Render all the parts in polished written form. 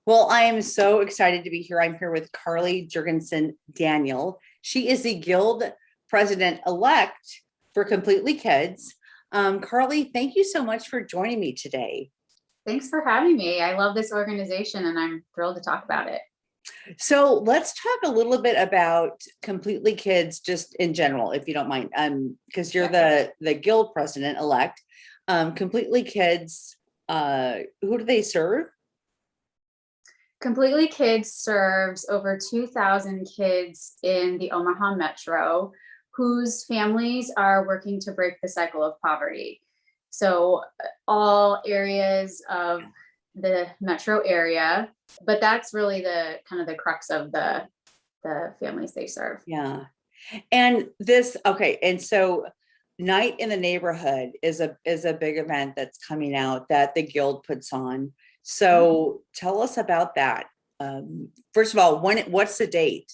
Well, I am so excited to be here. I'm here with Carly Jurgensen Daniel. She is the Guild President-elect for Completely Kids. Carly, thank you so much for joining me today. Thanks for having me. I love this organization and I'm thrilled to talk about it. So let's talk a little bit about Completely Kids just in general, if you don't mind, because you're the Guild President-elect. Completely Kids, who do they serve? Completely Kids serves over 2,000 kids in the Omaha Metro whose families are working to break the cycle of poverty. So all areas of the metro area, but that's really the kind of the crux of the families they serve. Yeah. And this, okay, and so Night in the Neighborhood is a big event that's coming out that the Guild puts on. So tell us about that. First of all, what's the date?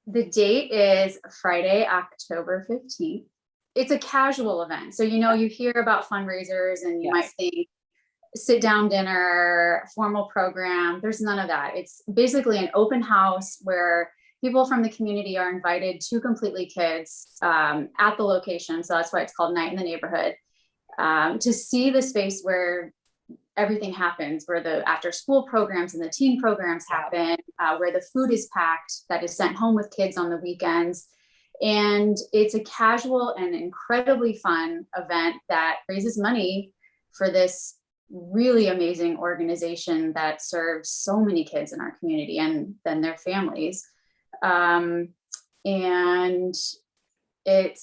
The date is Friday, October 15th. It's a casual event. So, you hear about fundraisers and you might think sit down dinner, formal program. There's none of that. It's basically an open house where people from the community are invited to Completely Kids at the location. So that's why it's called Night in the Neighborhood, to see the space where everything happens, where the after school programs and the teen programs happen, where the food is packed that is sent home with kids on the weekends. And it's a casual and incredibly fun event that raises money for this really amazing organization that serves so many kids in our community and then their families. And I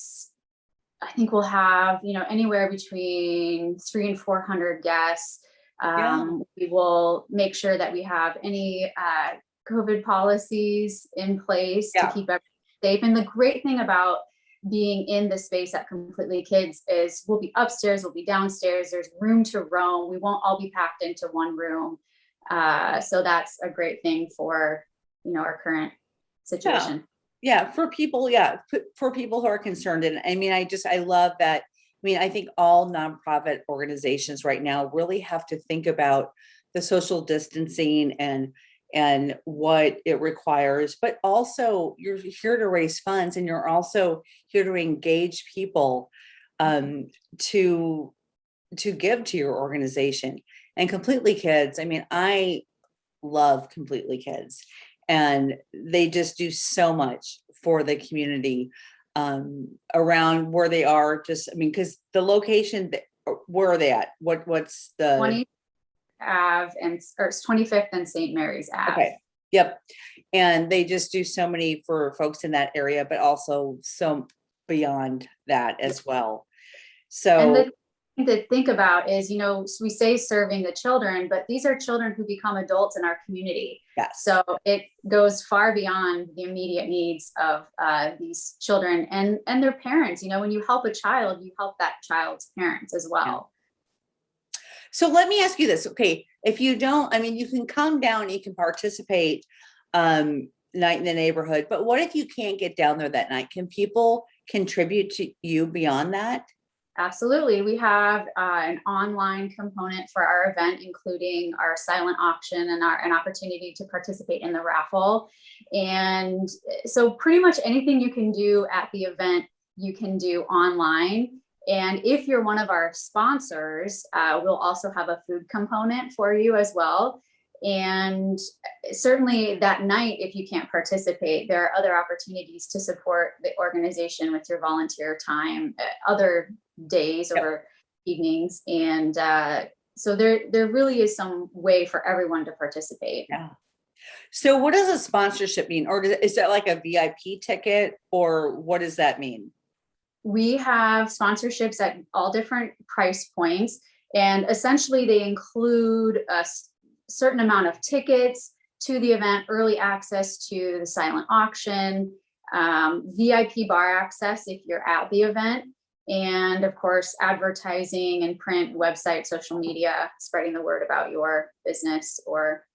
think we'll have, anywhere between 300 and 400 guests. We will make sure that we have any COVID policies in place to keep everyone safe. And the great thing about being in the space at Completely Kids is we'll be upstairs, we'll be downstairs, there's room to roam. We won't all be packed into one room. So that's a great thing for, our current situation. Yeah, for people, for people who are concerned. And I mean, I love that. I mean, I think all nonprofit organizations right now really have to think about the social distancing and what it requires, but also you're here to raise funds and you're also here to engage people to give to your organization. And Completely Kids, I mean, I love Completely Kids. And they just do so much for the community around where they are. Just, I mean, because the location, where are they at? What's the 20th Ave or 25th and St. Mary's Ave. Okay. Yep. And they just do so many for folks in that area, but also so beyond that as well. So and the thing to think about is, we say serving the children, but these are children who become adults in our community. Yes. So it goes far beyond the immediate needs of these children and their parents. When you help a child, you help that child's parents as well. Yeah. So let me ask you this. Okay. If you don't, I mean, you can come down, you can participate Night in the Neighborhood, but what if you can't get down there that night? Can people contribute to you beyond that? Absolutely. We have an online component for our event, including our silent auction and an opportunity to participate in the raffle. And so pretty much anything you can do at the event, you can do online. And if you're one of our sponsors, we'll also have a food component for you as well. And certainly that night, if you can't participate, there are other opportunities to support the organization with your volunteer time, other days or evenings. And so there really is some way for everyone to participate. Yeah. So what does a sponsorship mean? Or is that like a VIP ticket, or what does that mean? We have sponsorships at all different price points, and essentially they include a certain amount of tickets to the event, early access to the silent auction, VIP bar access if you're at the event, and of course, advertising and print, website, social media, spreading the word about your business or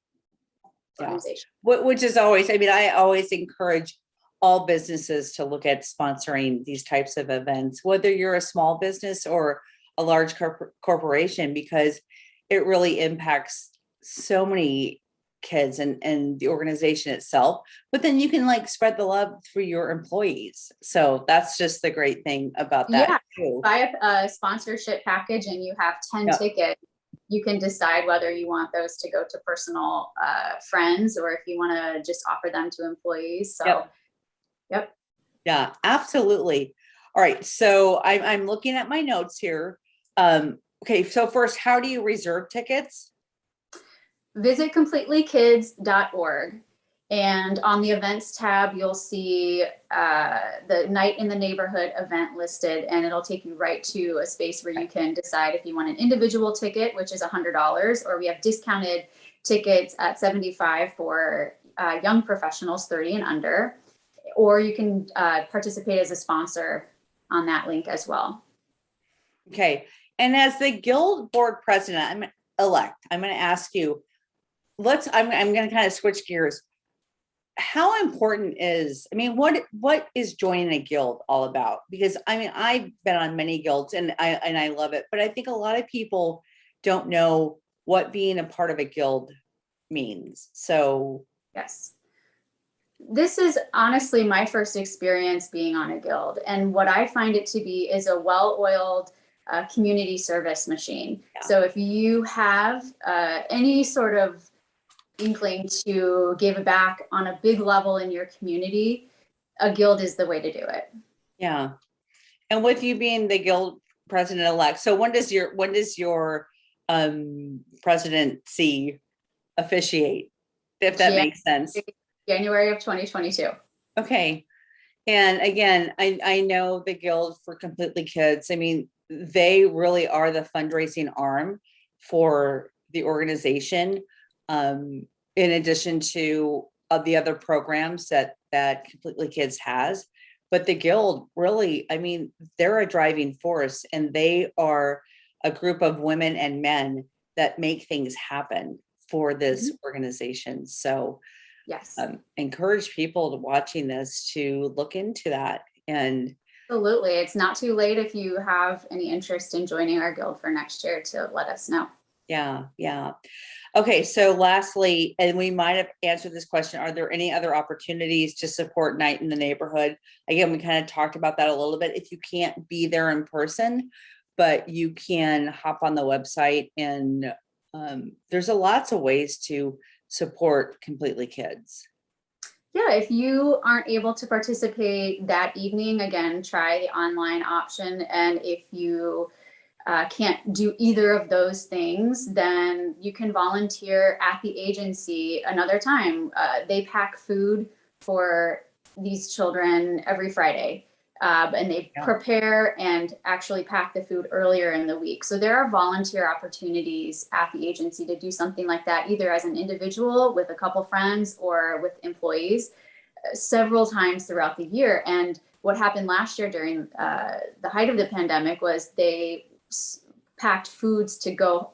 organization. Which is always, I mean, I always encourage all businesses to look at sponsoring these types of events, whether you're a small business or a large corporation, because it really impacts so many kids and the organization itself, but then you can like spread the love through your employees. So that's just the great thing about that Yeah, too. buy a sponsorship package and you have 10 Yep. tickets. You can decide whether you want those to go to personal friends or if you want to just offer them to employees. So, yep. Yeah, absolutely. All right. So I'm looking at my notes here. Okay. So first, how do you reserve tickets? Visit completelykids.org. And on the events tab, you'll see the Night in the Neighborhood event listed, and it'll take you right to a space where you can decide if you want an individual ticket, which is $100, or we have discounted tickets at $75 for young professionals, 30 and under, or you can participate as a sponsor on that link as well. Okay. And as the guild board president, I'm going to ask you, I'm going to kind of switch gears. How important is, what is joining a guild all about? Because I've been on many guilds and I love it, but I think a lot of people don't know what being a part of a guild means. So yes, this is honestly my first experience being on a guild, and what I find it to be is a well-oiled community service machine. Yeah. So if you have any sort of inkling to give back on a big level in your community, a guild is the way to do it. Yeah. And with you being the guild president-elect, so when does your presidency officiate, if that makes sense? January of 2022. Okay. And again, I know the Guild for Completely Kids. They really are the fundraising arm for the organization. In addition to the other programs that Completely Kids has, but the Guild really, they're a driving force, and they are a group of women and men that make things happen for this organization. So yes, encourage people to watching this to look into that. And absolutely, it's not too late if you have any interest in joining our guild for next year to let us know. Yeah. Okay, so lastly, and we might have answered this question, are there any other opportunities to support Night in the Neighborhood? Again, we kind of talked about that a little bit. If you can't be there in person, but you can hop on the website, and there's lots of ways to support Completely Kids. Yeah, if you aren't able to participate that evening, again, try the online option. And if you can't do either of those things, then you can volunteer at the agency another time. They pack food for these children every Friday, and they prepare and actually pack the food earlier in the week. So there are volunteer opportunities at the agency to do something like that, either as an individual with a couple friends or with employees, several times throughout the year. And what happened last year during the height of the pandemic was they packed food to go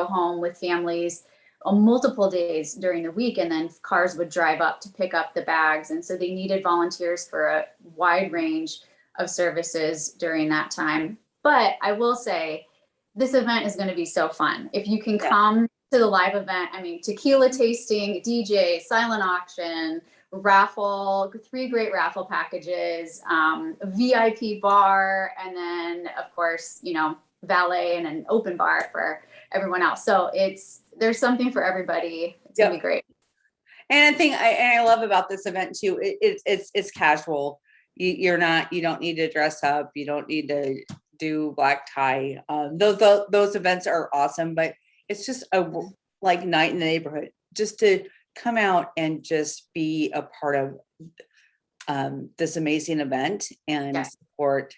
home with families on multiple days during the week, and then cars would drive up to pick up the bags. And so they needed volunteers for a wide range of services during that time. But I will say, this event is going to be so fun. If you can come to the live event, tequila tasting, DJ, silent auction, raffle, 3 great raffle packages, VIP bar, and then of course, valet and an open bar for everyone else. So there's something for everybody. It's gonna be great. And I think I love about this event too, it's casual. You don't need to dress up. You don't need to do black tie. Those events are awesome, but it's just a Night in the Neighborhood, just to come out and just be a part of this amazing event and support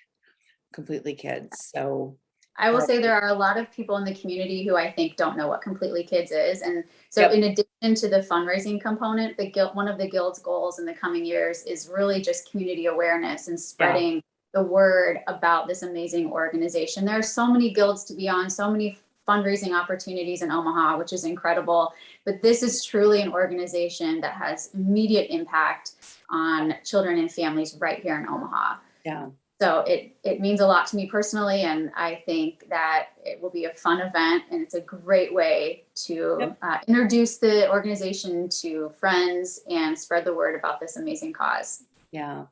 Completely Kids. So I will say there are a lot of people in the community who I think don't know what Completely Kids is. And so in addition to the fundraising component, one of the Guild's goals in the coming years is really just community awareness and spreading the word about this amazing organization. There are so many guilds to be on, so many fundraising opportunities in Omaha, which is incredible. But this is truly an organization that has immediate impact on children and families right here in Omaha. Yeah. So it means a lot to me personally, and I think that it will be a fun event, and it's a great way to introduce the organization to friends and spread the word about this amazing cause. Yeah.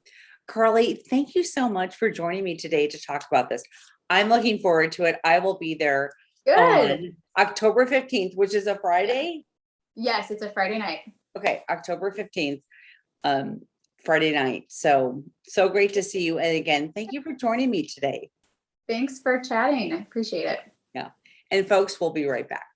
Carly, thank you so much for joining me today to talk about this. I'm looking forward to it. I will be there Good. on October 15th, which is a Friday. Yes, it's a Friday night. Okay, October 15th, Friday night. So great to see you. And again, thank you for joining me today. Thanks for chatting. I appreciate it. Yeah. And folks, we'll be right back.